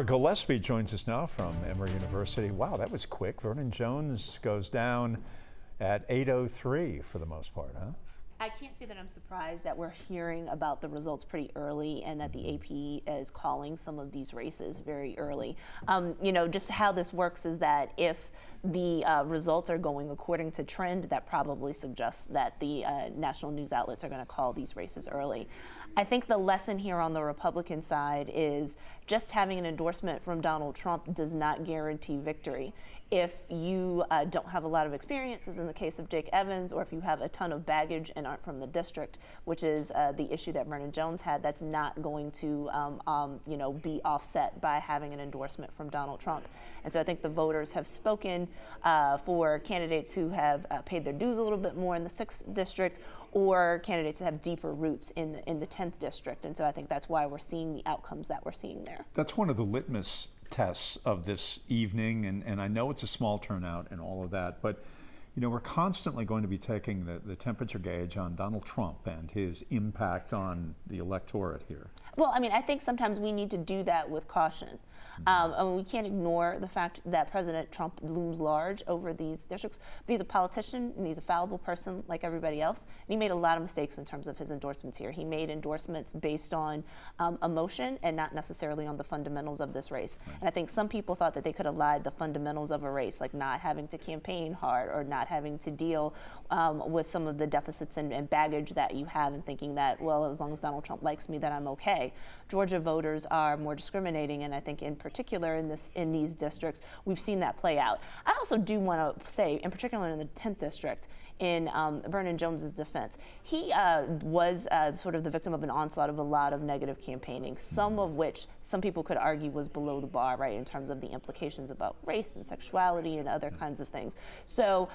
Gillespie joins us now from Emory University. Wow, that was quick. Vernon Jones goes down at 8:03 for the most part, huh? I can't say that I'm surprised that we're hearing about the results pretty early and that the AP is calling some of these races very early. Just how this works is that if the results are going according to trend, that probably suggests that the national news outlets are going to call these races early. I think the lesson here on the Republican side is just having an endorsement from Donald Trump does not guarantee victory. If you don't have a lot of experience, as in the case of Jake Evans, or if you have a ton of baggage and aren't from the district, which is the issue that Vernon Jones had, that's not going to be offset by having an endorsement from Donald Trump. And so I think the voters have spoken for candidates who have paid their dues a little bit more in the 6th district, or candidates that have deeper roots in the 10th district. And so I think that's why we're seeing the outcomes that we're seeing there. That's one of the litmus tests of this evening, and I know it's a small turnout and all of that, but we're constantly going to be taking the temperature gauge on Donald Trump and his impact on the electorate here. Well, I think sometimes we need to do that with caution. We can't ignore the fact that President Trump looms large over these districts, but he's a politician and he's a fallible person like everybody else. And he made a lot of mistakes in terms of his endorsements here. He made endorsements based on emotion and not necessarily on the fundamentals of this race. Right. And I think some people thought that they could elide the fundamentals of a race, like not having to campaign hard or not having to deal with some of the deficits and baggage that you have, and thinking that, well, as long as Donald Trump likes me, then I'm okay. Georgia voters are more discriminating, and I think in particular in these districts, we've seen that play out. I also do want to say, in particular in the 10th district, in Vernon Jones's defense, he was sort of the victim of an onslaught of a lot of negative campaigning, some of which some people could argue was below the bar, right, in terms of the implications about race and sexuality and other kinds of things. So,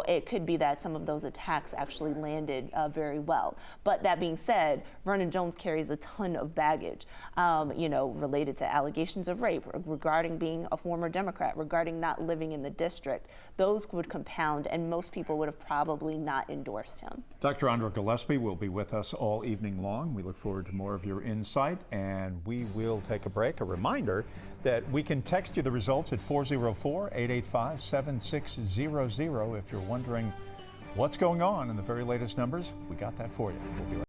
it could be that some of those attacks actually landed very well. But that being said, Vernon Jones carries a ton of baggage, related to allegations of rape, regarding being a former Democrat, regarding not living in the district. Those would compound, and most people would have probably not endorsed him. Dr. Andra Gillespie will be with us all evening long. We look forward to more of your insight, and we will take a break. A reminder that we can text you the results at 404-885-7600 if you're wondering what's going on in the very latest numbers. We got that for you. We'll be right back.